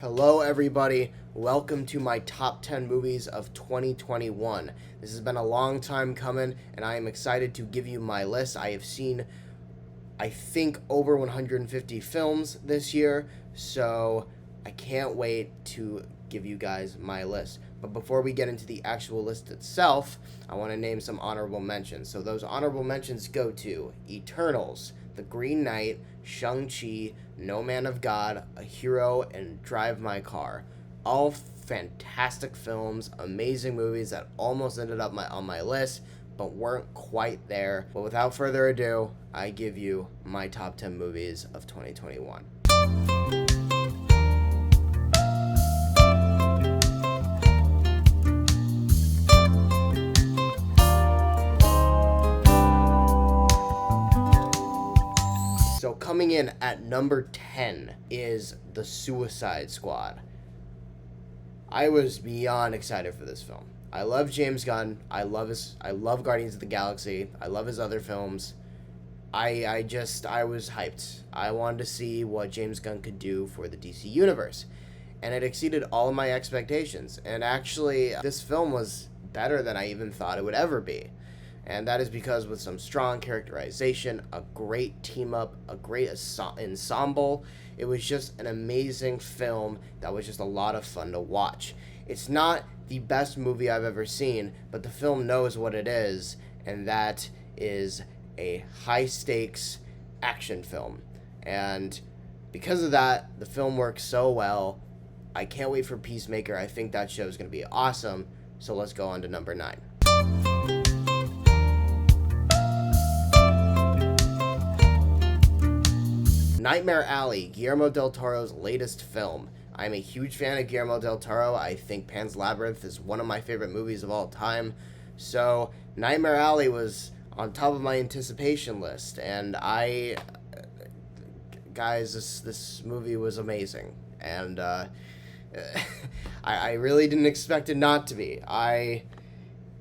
Hello, everybody. Welcome to my top 10 movies of 2021. This has been a long time coming, and I am excited to give you my list. I have seen, I think, over 150 films this year, so I can't wait to give you guys my list. But before we get into the actual list itself, I want to name some honorable mentions. So those honorable mentions go to Eternals, The Green Knight, Shang-Chi, No Man of God, A Hero, and Drive My Car. All fantastic films, amazing movies that almost ended up on my list, but weren't quite there. But without further ado, I give you my top 10 movies of 2021. So coming in at number 10 is The Suicide Squad. I was beyond excited for this film. I love James Gunn. I love Guardians of the Galaxy. I love his other films. I was hyped. I wanted to see what James Gunn could do for the DC universe. And it exceeded all of my expectations. And actually, this film was better than I even thought it would ever be. And that is because with some strong characterization, a great team up, a great ensemble, it was just an amazing film that was just a lot of fun to watch. It's not the best movie I've ever seen, but the film knows what it is, and that is a high-stakes action film. And because of that, the film works so well. I can't wait for Peacemaker. I think that show is going to be awesome. So let's go on to number 9. Nightmare Alley, Guillermo del Toro's latest film. I'm a huge fan of Guillermo del Toro. I think Pan's Labyrinth is one of my favorite movies of all time. So Nightmare Alley was on top of my anticipation list, and this movie was amazing, and I really didn't expect it not to be. I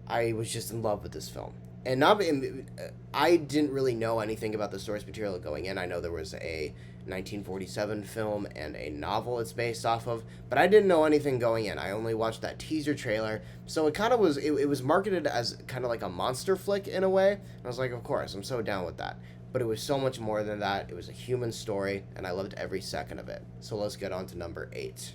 was just in love with this film. And I didn't really know anything about the source material going in. I know there was a 1947 film and a novel it's based off of, but I didn't know anything going in. I only watched that teaser trailer, so it kind of was, it was marketed as kind of like a monster flick in a way. And I was like, of course, I'm so down with that. But it was so much more than that. It was a human story, and I loved every second of it. So let's get on to number 8.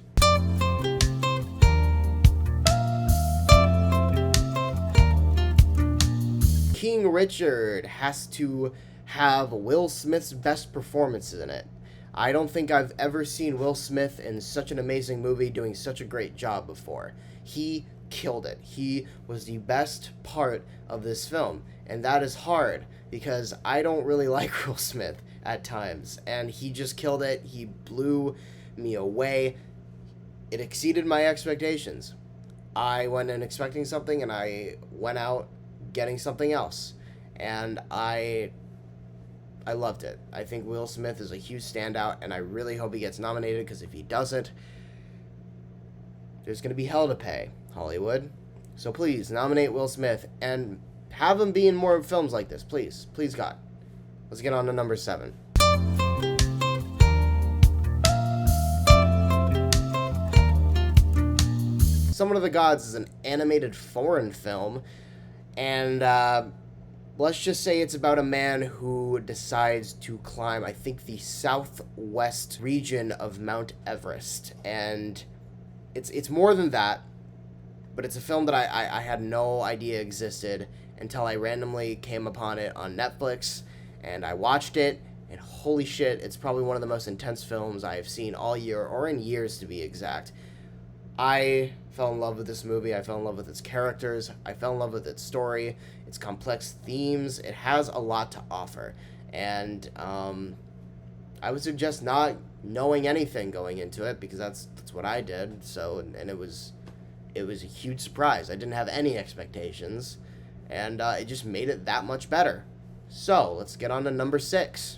King Richard has to have Will Smith's best performances in it. I don't think I've ever seen Will Smith in such an amazing movie doing such a great job before. He killed it. He was the best part of this film, and that is hard because I don't really like Will Smith at times, and he just killed it. He blew me away. It exceeded my expectations. I went in expecting something, and I went out getting something else, and I loved it. I think Will Smith is a huge standout, and I really hope he gets nominated, because if he doesn't, there's going to be hell to pay, Hollywood. So please nominate Will Smith and have him be in more films like this, please God. Let's get on to number 7. Summon of the Gods is an animated foreign film, and let's just say it's about a man who decides to climb, I think, the southwest region of Mount Everest. And it's more than that, but it's a film that I had no idea existed until I randomly came upon it on Netflix, and I watched it, and holy shit, it's probably one of the most intense films I have seen all year, or in years to be exact. I fell in love with this movie. I fell in love with its characters. I fell in love with its story, its complex themes. It has a lot to offer. And I would suggest not knowing anything going into it, because that's what I did. So, and it was a huge surprise. I didn't have any expectations, and it just made it that much better. So, let's get on to number 6.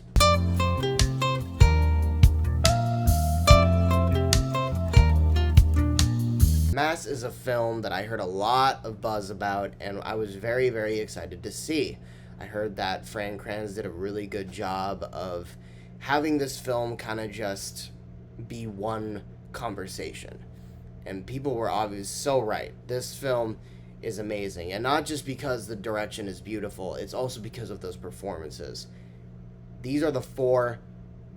Mass is a film that I heard a lot of buzz about, and I was very, very excited to see. I heard that Fran Kranz did a really good job of having this film kind of just be one conversation. And people were obviously so right. This film is amazing. And not just because the direction is beautiful, it's also because of those performances. These are the 4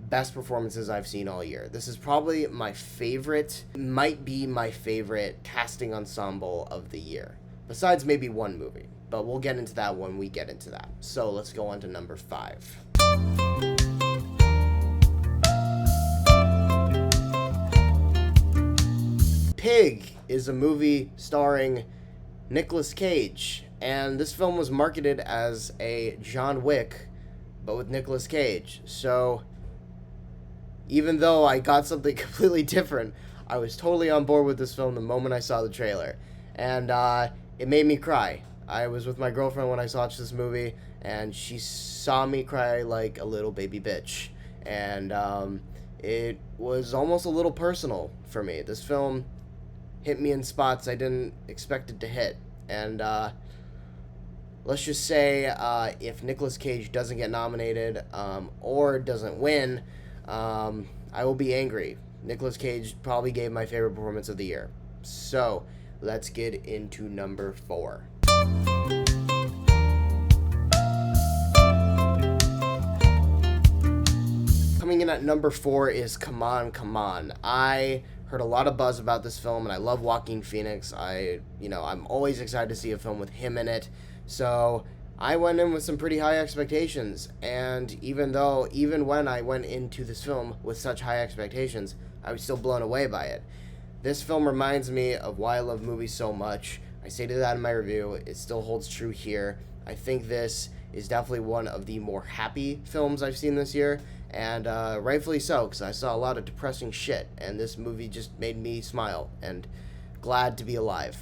best performances I've seen all year. This is probably my favorite, might be my favorite casting ensemble of the year. Besides maybe one movie. But we'll get into that when we get into that. So let's go on to number 5. Pig is a movie starring Nicolas Cage, and this film was marketed as a John Wick, but with Nicolas Cage. So even though I got something completely different, I was totally on board with this film the moment I saw the trailer, and it made me cry. I was with my girlfriend when I watched this movie, and she saw me cry like a little baby bitch, and it was almost a little personal for me. This film hit me in spots I didn't expect it to hit, and let's just say if Nicolas Cage doesn't get nominated or doesn't win, I will be angry. Nicolas Cage probably gave my favorite performance of the year. So let's get into number 4. Coming in at number 4 is Come On, Come On. I heard a lot of buzz about this film, and I love Joaquin Phoenix. I'm always excited to see a film with him in it. So I went in with some pretty high expectations, and even when I went into this film with such high expectations, I was still blown away by it. This film reminds me of why I love movies so much. I stated that in my review. It still holds true here. I think this is definitely one of the more happy films I've seen this year, and rightfully so, because I saw a lot of depressing shit, and this movie just made me smile and glad to be alive.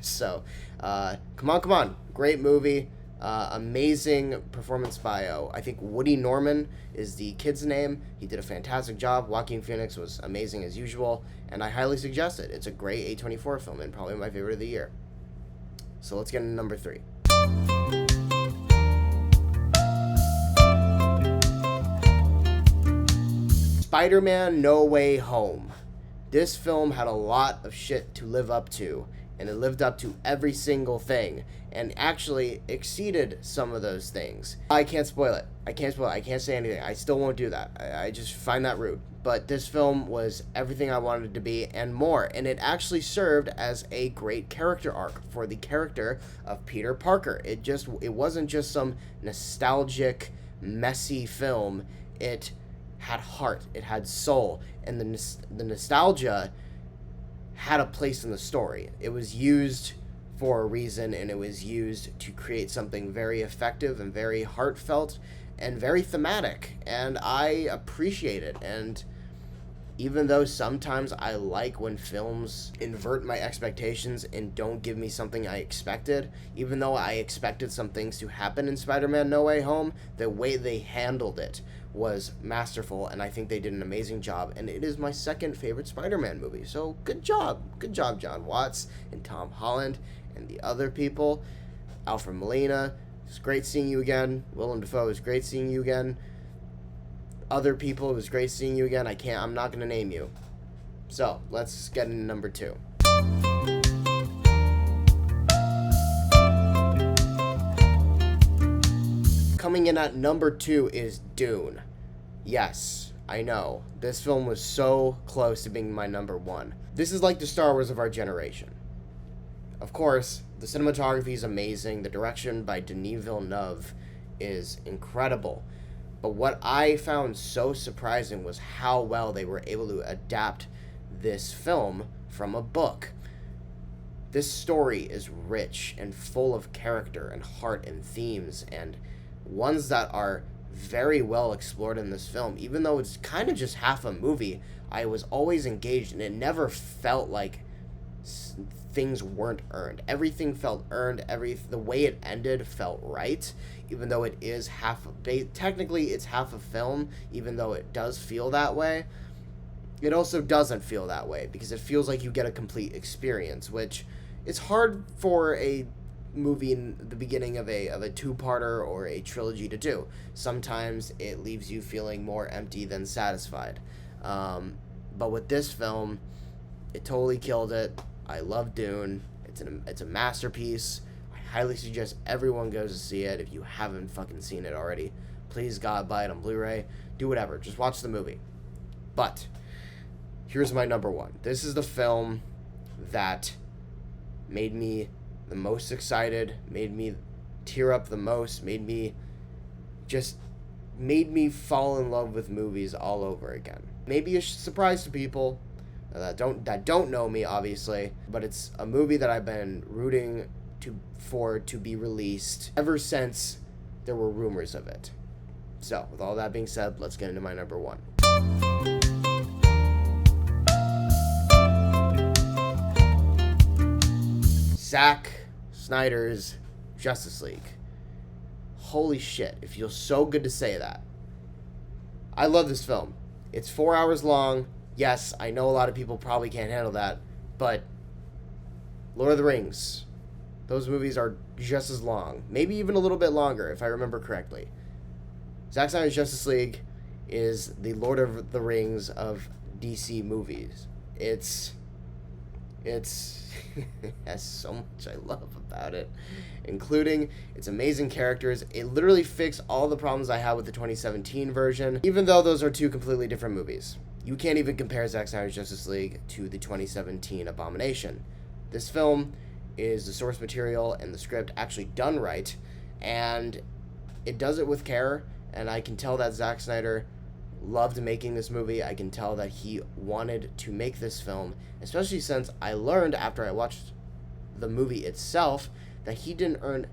So, Come On, Come On. Great movie. Amazing performance by, I think Woody Norman is the kid's name. He did a fantastic job. Joaquin Phoenix was amazing as usual, and I highly suggest it. It's a great A24 film and probably my favorite of the year. So let's get into number 3. Spider-Man No Way Home. This film had a lot of shit to live up to, and it lived up to every single thing, and actually exceeded some of those things. I can't spoil it. I can't say anything. I still won't do that. I just find that rude. But this film was everything I wanted it to be and more, and it actually served as a great character arc for the character of Peter Parker. It wasn't just some nostalgic, messy film. It had heart. It had soul, and the nostalgia had a place in the story. It was used for a reason, and it was used to create something very effective and very heartfelt and very thematic, and I appreciate it. And even though sometimes I like when films invert my expectations and don't give me something I expected, even though I expected some things to happen in Spider-Man No Way Home, the way they handled it was masterful, and I think they did an amazing job, and it is my second favorite Spider-Man movie. So good job, John Watts and Tom Holland and the other people. Alfred Molina, it's great seeing you again. Willem Dafoe, it's great seeing you again. Other people, it was great seeing you again. I'm not going to name you. So let's get into number 2. Coming in at number 2 is Dune. Yes, I know. This film was so close to being my number 1. This is like the Star Wars of our generation. Of course, the cinematography is amazing. The direction by Denis Villeneuve is incredible. But what I found so surprising was how well they were able to adapt this film from a book. This story is rich and full of character and heart and themes, and ones that are very well explored in this film. Even though it's kind of just half a movie, I was always engaged, and it never felt like things weren't earned. Everything felt earned. The way it ended felt right, even though it is technically it's half a film, even though it does feel that way. It also doesn't feel that way, because it feels like you get a complete experience, which is hard for a movie in the beginning of a two-parter or a trilogy to do. Sometimes it leaves you feeling more empty than satisfied. But with this film, it totally killed it. I love Dune. It's a masterpiece. I highly suggest everyone goes to see it. If you haven't fucking seen it already, please God, buy it on Blu-ray. Do whatever. Just watch the movie. But here's my number one. This is the film that made me the most excited, made me tear up the most, made me fall in love with movies all over again. Maybe a surprise to people that don't know me, obviously, but it's a movie that I've been rooting for to be released ever since there were rumors of it. So, with all that being said, let's get into my number one. Zack Snyder's Justice League. Holy shit, it feels so good to say that. I love this film. It's 4 hours long. Yes, I know a lot of people probably can't handle that, but Lord of the Rings, those movies are just as long. Maybe even a little bit longer, if I remember correctly. Zack Snyder's Justice League is the Lord of the Rings of DC movies. It has so much I love about it, including its amazing characters. It literally fixed all the problems I had with the 2017 version, even though those are two completely different movies. You can't even compare Zack Snyder's Justice League to the 2017 Abomination. This film is the source material and the script actually done right, and it does it with care, and I can tell that Zack Snyder loved making this movie. I can tell that he wanted to make this film, especially since I learned after I watched the movie itself that he didn't earn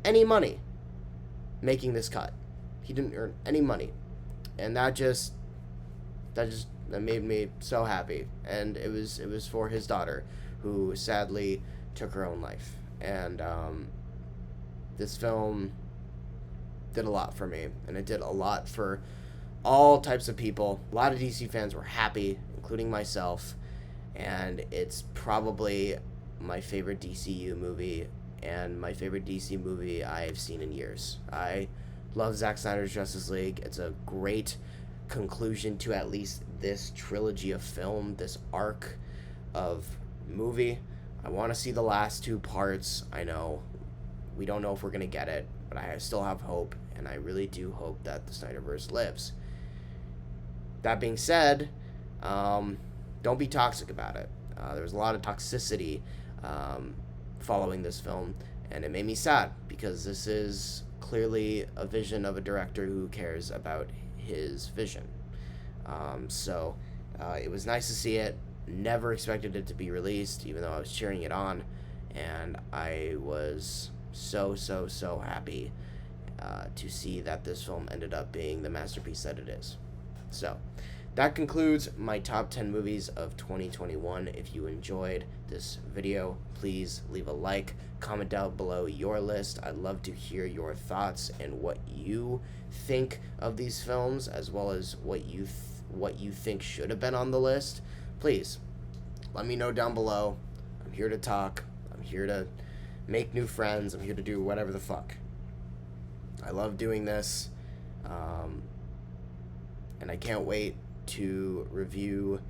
any money making this cut. He didn't earn any money, and that made me so happy. And it was for his daughter, who sadly took her own life. And this film did a lot for me, and it did a lot for all types of people. A lot of DC fans were happy, including myself, and it's probably my favorite DCU movie and my favorite DC movie I've seen in years. I love Zack Snyder's Justice League. It's a great conclusion to at least this trilogy of film, this arc of movie. I want to see the last two parts. I know we don't know if we're going to get it, but I still have hope, and I really do hope that the Snyderverse lives. That being said, don't be toxic about it. There was a lot of toxicity following this film, and it made me sad, because this is clearly a vision of a director who cares about his vision. So it was nice to see it. Never expected it to be released, even though I was cheering it on, and I was so happy to see that this film ended up being the masterpiece that it is. So that concludes my top 10 movies of 2021. If you enjoyed this video, please leave a like, comment down below your list. I'd love to hear your thoughts and what you think of these films, as well as what you think should have been on the list. Please let me know down below. I'm here to talk. I'm here to make new friends. I'm here to do whatever the fuck. I love doing this, and I can't wait to review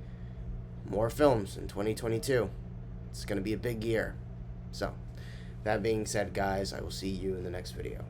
more films in 2022. It's going to be a big year. So, that being said, guys, I will see you in the next video.